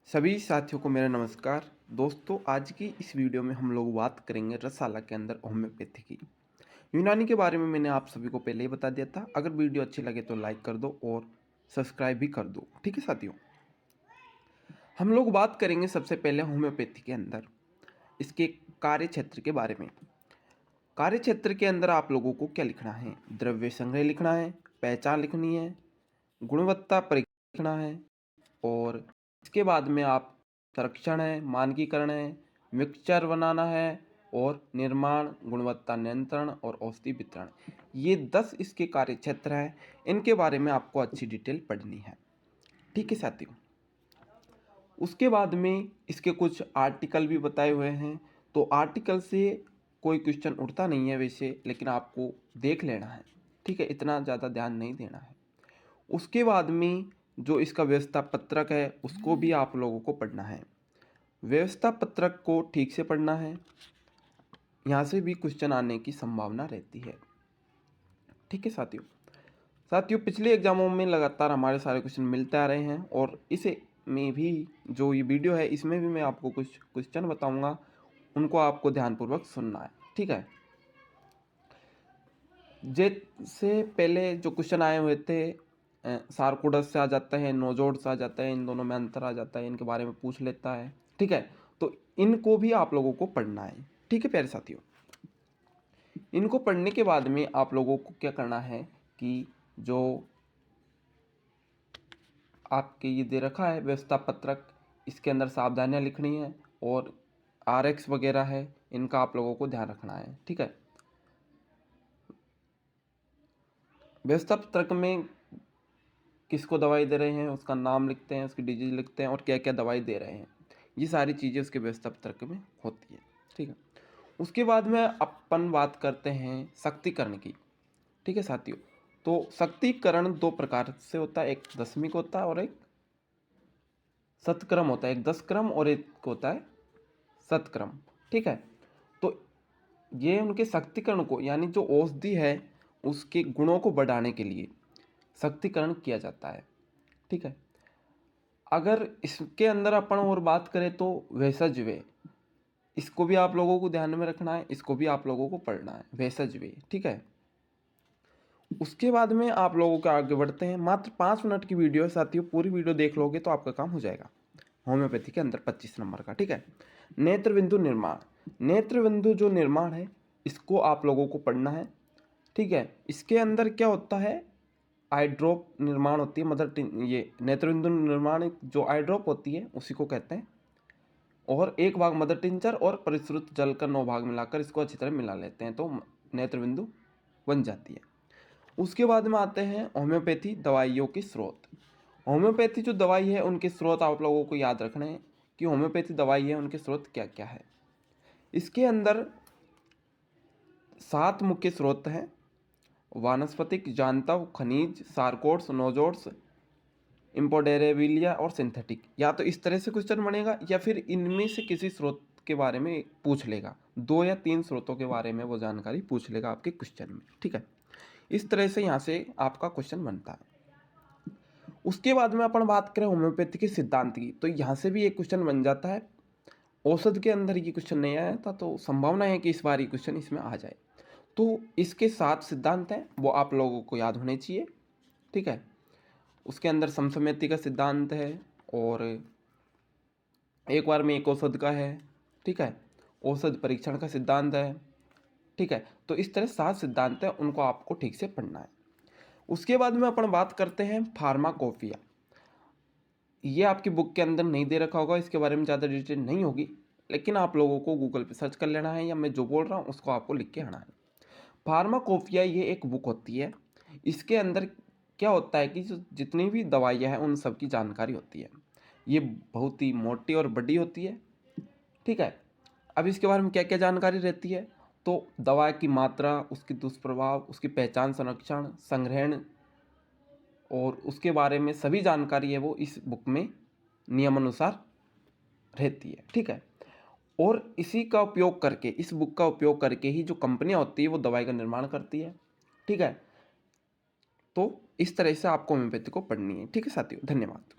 सभी साथियों को मेरा नमस्कार। दोस्तों, आज की इस वीडियो में हम लोग बात करेंगे रसाला के अंदर होम्योपैथी की। यूनानी के बारे में मैंने आप सभी को पहले ही बता दिया था। अगर वीडियो अच्छी लगे तो लाइक कर दो और सब्सक्राइब भी कर दो। ठीक है साथियों, हम लोग बात करेंगे सबसे पहले होम्योपैथी के अंदर इसके कार्य क्षेत्र के बारे में। कार्य क्षेत्र के अंदर आप लोगों को क्या लिखना है? द्रव्य संग्रह लिखना है, पहचान लिखनी है, गुणवत्ता परीक्षण लिखना है, और इसके बाद में आप संरक्षण है, मानकीकरण है, मिक्सचर बनाना है, और निर्माण, गुणवत्ता नियंत्रण और औषधि वितरण। ये 10 इसके कार्य क्षेत्र हैं। इनके बारे में आपको अच्छी डिटेल पढ़नी है। ठीक है साथियों, उसके बाद में इसके कुछ आर्टिकल भी बताए हुए हैं। तो आर्टिकल से कोई क्वेश्चन उठता नहीं है वैसे, लेकिन आपको देख लेना है। ठीक है, इतना ज़्यादा ध्यान नहीं देना है। उसके बाद में जो इसका व्यवस्था पत्रक है उसको भी आप लोगों को पढ़ना है। व्यवस्था पत्रक को ठीक से पढ़ना है, यहाँ से भी क्वेश्चन आने की संभावना रहती है। ठीक है साथियों, पिछले एग्जामों में लगातार हमारे सारे क्वेश्चन मिलते आ रहे हैं, और इसे में भी जो ये वीडियो है इसमें भी मैं आपको कुछ क्वेश्चन बताऊंगा, उनको आपको ध्यानपूर्वक सुनना है। ठीक है, जैसे पहले जो क्वेश्चन आए हुए थे, सार्कोडस से आ जाता है, नोजोड से आ जाता है, इन दोनों में अंतर आ जाता है, इनके बारे में पूछ लेता है। ठीक है, तो इनको भी आप लोगों को पढ़ना है। ठीक है प्यारे साथियों, इनको पढ़ने के बाद में आप लोगों को क्या करना है कि जो आपके ये दे रखा है व्यवस्था पत्रक, इसके अंदर सावधानियां लिखनी है, और आरएक्स वगैरह है, इनका आप लोगों को ध्यान रखना है। ठीक है, व्यवस्था पत्रक में किसको दवाई दे रहे हैं उसका नाम लिखते हैं, उसकी डिजीज लिखते हैं, और क्या क्या दवाई दे रहे हैं, ये सारी चीज़ें उसके व्यवस्था पत्रक में होती है। ठीक है, उसके बाद में अपन बात करते हैं शक्तिकरण की। ठीक है साथियों, तो शक्तिकरण दो प्रकार से होता है, एक दशमिक होता है और एक शतक्रम होता है। एक 10 क्रम और एक होता है शतक्रम। ठीक है, तो ये उनके शक्तिकरण को, यानी जो औषधि है उसके गुणों को बढ़ाने के लिए शक्तिकरण किया जाता है। ठीक है, अगर इसके अंदर अपन और बात करें तो भेषज वे, इसको भी आप लोगों को ध्यान में रखना है, इसको भी आप लोगों को पढ़ना है, भेषज वे। ठीक है, उसके बाद में आप लोगों के आगे बढ़ते हैं। मात्र 5 मिनट की वीडियो है साथियों, पूरी वीडियो देख लोगे तो आपका काम हो जाएगा होम्योपैथी के अंदर 25 नंबर का। ठीक है, नेत्र बिंदु निर्माण। नेत्र बिंदु जो निर्माण है इसको आप लोगों को पढ़ना है। ठीक है, इसके अंदर क्या होता है, आई ड्रॉप निर्माण होती है, ये नेत्र बिंदु निर्माण जो आई ड्रॉप होती है उसी को कहते हैं। और एक भाग मदर टिंचर और परिश्रुत जल का 9 भाग मिलाकर इसको अच्छी तरह मिला लेते हैं तो नेत्र बिंदु बन जाती है। उसके बाद में आते हैं होम्योपैथी दवाइयों के स्रोत। होम्योपैथी जो दवाई है उनके स्रोत आप लोगों को याद रखने हैं कि होम्योपैथी दवाई है उनके स्रोत क्या क्या है। इसके अंदर 7 मुख्य स्रोत हैं: वानस्पतिक, जांतव, खनिज, सारकोड्स, नोजोड्स, इम्पोडेरेबिलिया और सिंथेटिक। या तो इस तरह से क्वेश्चन बनेगा, या फिर इनमें से किसी स्रोत के बारे में पूछ लेगा। 2 या 3 स्रोतों के बारे में वो जानकारी पूछ लेगा आपके क्वेश्चन में। ठीक है, इस तरह से यहाँ से आपका क्वेश्चन बनता है। उसके बाद में अपन बात करें होम्योपैथी के सिद्धांत की, तो यहाँ से भी एक क्वेश्चन बन जाता है। औषध के अंदर ये क्वेश्चन नहीं आया था, तो संभावना है कि इस बार ये क्वेश्चन इसमें आ जाए। तो इसके 7 सिद्धांत हैं, वो आप लोगों को याद होने चाहिए। ठीक है, उसके अंदर समसमयति का सिद्धांत है, और एक बार में एक औषध का है। ठीक है, औषध परीक्षण का सिद्धांत है। ठीक है, तो इस तरह 7 सिद्धांत हैं, उनको आपको ठीक से पढ़ना है। उसके बाद में अपन बात करते हैं फार्माकोपिया। ये आपकी बुक के अंदर नहीं दे रखा होगा, इसके बारे में ज़्यादा डिटेल नहीं होगी, लेकिन आप लोगों को गूगल पे सर्च कर लेना है, या मैं जो बोल रहा हूँ उसको आपको लिख के आना है। फार्माकोपिया ये एक बुक होती है। इसके अंदर क्या होता है कि जो जितनी भी दवाइयाँ हैं उन सब की जानकारी होती है। ये बहुत ही मोटी और बड़ी होती है। ठीक है, अब इसके बारे में क्या क्या जानकारी रहती है, तो दवा की मात्रा, उसके दुष्प्रभाव, उसकी पहचान, संरक्षण, संग्रहण, और उसके बारे में सभी जानकारी है वो इस बुक में नियमानुसार रहती है। ठीक है, और इसी का उपयोग करके, इस बुक का उपयोग करके ही जो कंपनियां होती है वो दवाई का निर्माण करती है। ठीक है, तो इस तरह से आपको होम्योपैथी को पढ़नी है। ठीक है साथियों, धन्यवाद।